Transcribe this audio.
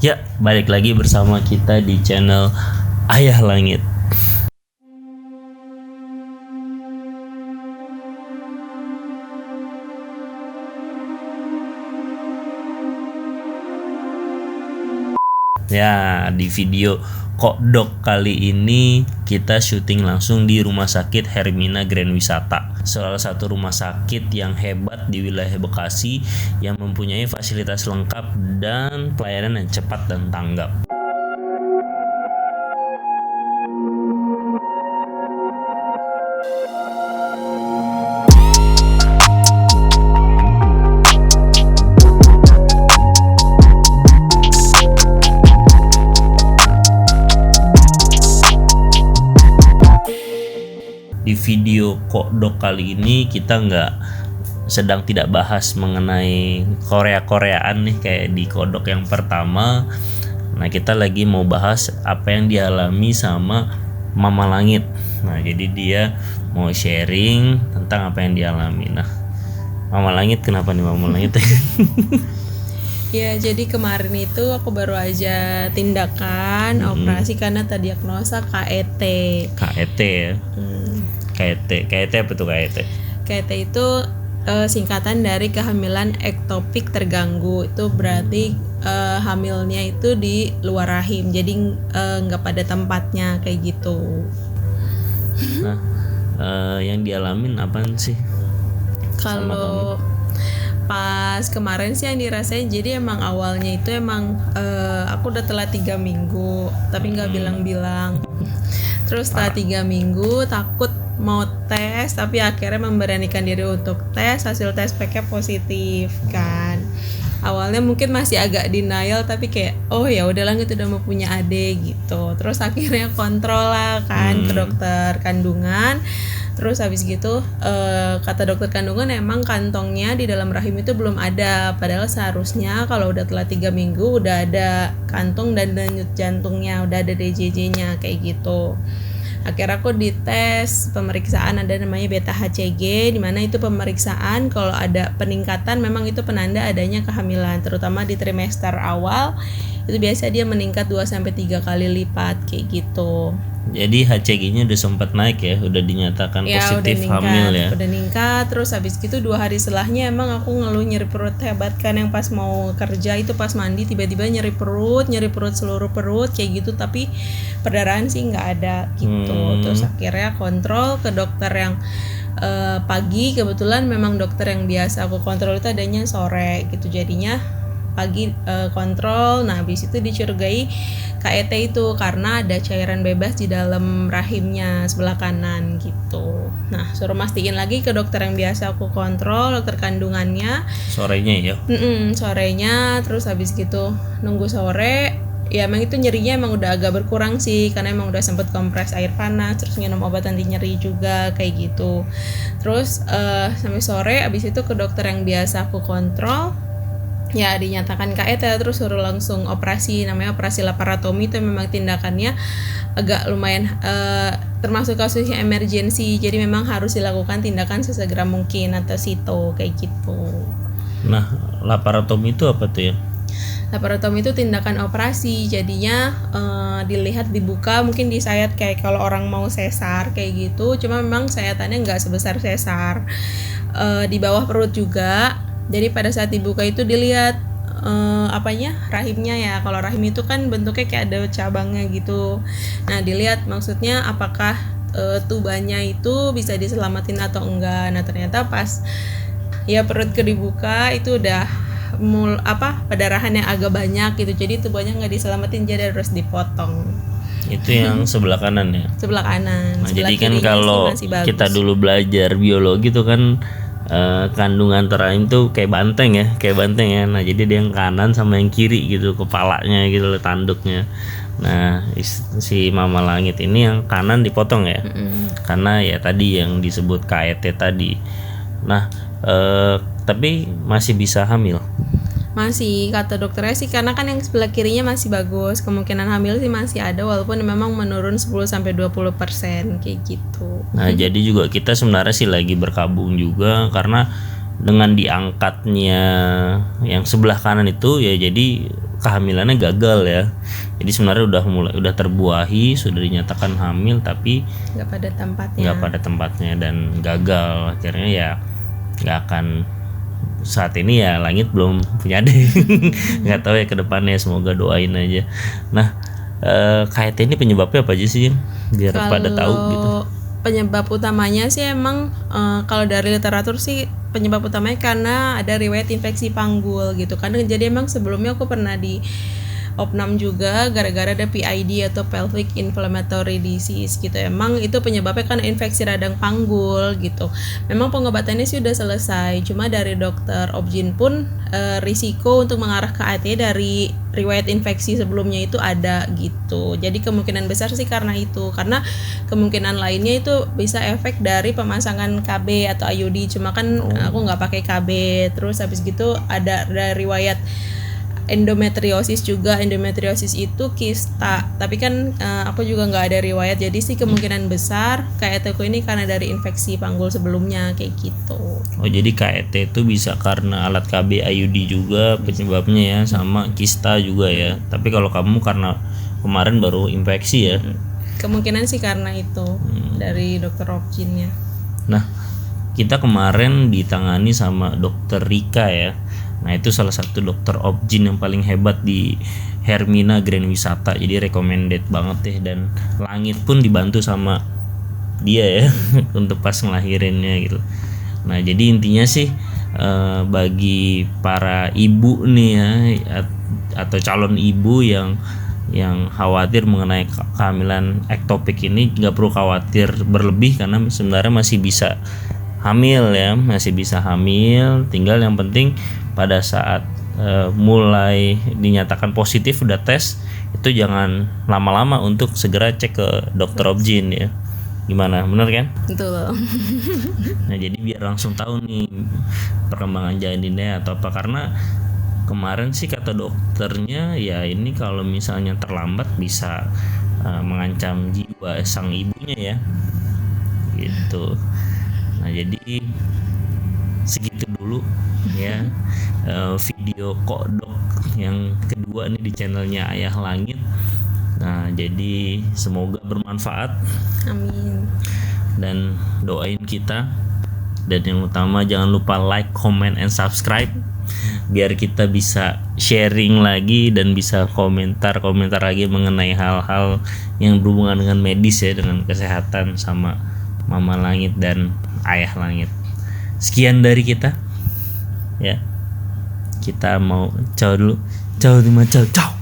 Ya, balik lagi bersama kita di channel Ayah Langit. Ya, di video Kodok kali ini kita syuting langsung di Rumah Sakit Hermina Grand Wisata, salah satu rumah sakit yang hebat di wilayah Bekasi yang mempunyai fasilitas lengkap dan pelayanan yang cepat dan tanggap. Di video Kodok kali ini kita sedang tidak bahas mengenai Korea-Koreaan nih kayak di Kodok yang pertama. Nah, kita lagi mau bahas apa yang dialami sama Mama Langit. Nah, jadi dia mau sharing tentang apa yang dialami. Nah, Mama Langit, kenapa nih Mama Langit? Ya, jadi kemarin itu aku baru aja tindakan operasi karena terdiagnosa KET. KET ya. KET apa tuh KET? KET itu singkatan dari kehamilan ektopik terganggu. Itu berarti hamilnya itu di luar rahim, jadi nggak pada tempatnya kayak gitu. Nah, yang dialamin apaan sih? Kalau pas kemarin sih yang dirasain, jadi emang awalnya itu emang aku udah telat 3 minggu tapi nggak bilang-bilang. Terus setelah 3 minggu takut mau tes, tapi akhirnya memberanikan diri untuk tes. Hasil tes packnya positif kan. Awalnya mungkin masih agak denial, tapi kayak oh ya udahlah, gitu udah mau punya adik gitu. Terus akhirnya kontrol lah kan ke dokter kandungan. Terus habis gitu kata dokter kandungan emang kantongnya di dalam rahim itu belum ada. Padahal seharusnya kalau udah telat 3 minggu udah ada kantung dan denyut jantungnya, udah ada DJJ-nya kayak gitu. Akhirnya aku dites pemeriksaan, ada namanya beta HCG, dimana itu pemeriksaan kalau ada peningkatan memang itu penanda adanya kehamilan, terutama di trimester awal itu biasa dia meningkat 2-3 kali lipat kayak gitu. Jadi HCG-nya udah sempat naik ya, udah dinyatakan positif hamil ya. Udah ningkat, terus habis gitu 2 hari setelahnya emang aku ngeluh nyeri perut hebat kan, yang pas mau kerja itu pas mandi tiba-tiba nyeri perut seluruh perut kayak gitu, tapi perdarahan sih nggak ada gitu. Terus akhirnya kontrol ke dokter yang pagi, kebetulan memang dokter yang biasa aku kontrol itu adanya sore gitu, jadinya pagi kontrol. Nah, habis itu dicurigai KET itu karena ada cairan bebas di dalam rahimnya sebelah kanan gitu. Nah, suruh mastiin lagi ke dokter yang biasa aku kontrol, dokter kandungannya. Sorenya ya? Sorenya. Terus habis gitu nunggu sore, ya emang itu nyerinya emang udah agak berkurang sih, karena emang udah sempet kompres air panas, terus minum obat anti nyeri juga kayak gitu. Terus sampai sore, habis itu ke dokter yang biasa aku kontrol, ya dinyatakan KET, terus suruh langsung operasi, namanya operasi laparotomi. Itu memang tindakannya agak lumayan termasuk kasusnya emergency, jadi memang harus dilakukan tindakan sesegera mungkin atau sito kayak gitu. Nah, laparotomi itu apa tuh ya? Laparotomi itu tindakan operasi, jadinya dilihat dibuka, mungkin disayat kayak kalau orang mau sesar kayak gitu, cuma memang sayatannya nggak sebesar sesar, di bawah perut juga. Jadi pada saat dibuka itu dilihat rahimnya ya. Kalau rahim itu kan bentuknya kayak ada cabangnya gitu. Nah, dilihat maksudnya apakah tubannya itu bisa diselamatin atau enggak. Nah, ternyata pas ya perut dibuka itu udah pendarahan yang agak banyak gitu. Jadi tubannya nggak diselamatin, jadi harus dipotong. Itu yang sebelah kanan ya? Sebelah kanan. Nah, jadi kan kalau kita dulu belajar biologi tuh kan kandungan rahim tuh kayak banteng ya. Nah, jadi dia yang kanan sama yang kiri gitu, kepalanya gitu, tanduknya. Nah, si Mama Langit ini yang kanan dipotong ya. Karena ya tadi yang disebut KET tadi. Nah, tapi masih bisa hamil. Masih, kata dokternya sih, karena kan yang sebelah kirinya masih bagus, kemungkinan hamil sih masih ada, walaupun memang menurun 10-20% kayak gitu. Nah, jadi juga kita sebenarnya sih lagi berkabung juga, karena dengan diangkatnya yang sebelah kanan itu ya, jadi kehamilannya gagal ya. Jadi sebenarnya udah terbuahi, sudah dinyatakan hamil tapi nggak pada tempatnya dan gagal. Akhirnya ya nggak akan, saat ini ya Langit belum punya adik. Nggak tahu ya ke depannya, semoga doain aja. Nah, KT ini penyebabnya apa aja sih, biar pada tahu gitu? Penyebab utamanya sih emang kalau dari literatur sih penyebab utamanya karena ada riwayat infeksi panggul gitu kan. Jadi emang sebelumnya aku pernah di opnam juga gara-gara ada PID atau pelvic inflammatory disease gitu. Emang itu penyebabnya kan infeksi radang panggul gitu. Memang pengobatannya sih udah selesai, cuma dari dokter obgyn pun risiko untuk mengarah ke AT dari riwayat infeksi sebelumnya itu ada gitu. Jadi kemungkinan besar sih karena itu, karena kemungkinan lainnya itu bisa efek dari pemasangan KB atau IUD, cuma kan aku nggak pakai KB. Terus habis gitu ada riwayat endometriosis juga. Endometriosis itu kista, tapi kan aku juga nggak ada riwayat, jadi sih kemungkinan besar KET ku ini karena dari infeksi panggul sebelumnya kayak gitu. Oh, jadi KET itu bisa karena alat KB IUD juga penyebabnya ya, sama kista juga ya. Tapi kalau kamu karena kemarin baru infeksi ya. Kemungkinan sih karena itu dari dokter obgynnya. Nah, kita kemarin ditangani sama dokter Rika ya. Nah, itu salah satu dokter obgyn yang paling hebat di Hermina Grand Wisata. Jadi recommended banget ya, dan Langit pun dibantu sama dia ya untuk pas ngelahirinnya gitu. Nah, jadi intinya sih bagi para ibu nih ya, atau calon ibu yang khawatir mengenai kehamilan ektopik ini, nggak perlu khawatir berlebih karena sebenarnya masih bisa hamil ya, masih bisa hamil. Tinggal yang penting pada saat mulai dinyatakan positif udah tes, itu jangan lama-lama untuk segera cek ke dokter obgyn ya. Gimana, bener kan? Betul. Nah, jadi biar langsung tahu nih perkembangan janinnya atau apa, karena kemarin sih kata dokternya ya ini kalau misalnya terlambat bisa mengancam jiwa sang ibunya ya gitu. Nah, jadi segitu dulu ya video kodok yang kedua nih di channelnya Ayah Langit. Nah, jadi semoga bermanfaat. Amin. Dan doain kita, dan yang utama jangan lupa like, comment, and subscribe biar kita bisa sharing lagi dan bisa komentar lagi mengenai hal-hal yang berhubungan dengan medis ya, dengan kesehatan sama Mama Langit dan Ayah Langit. Sekian dari kita ya, kita mau ciao dulu. Ciao.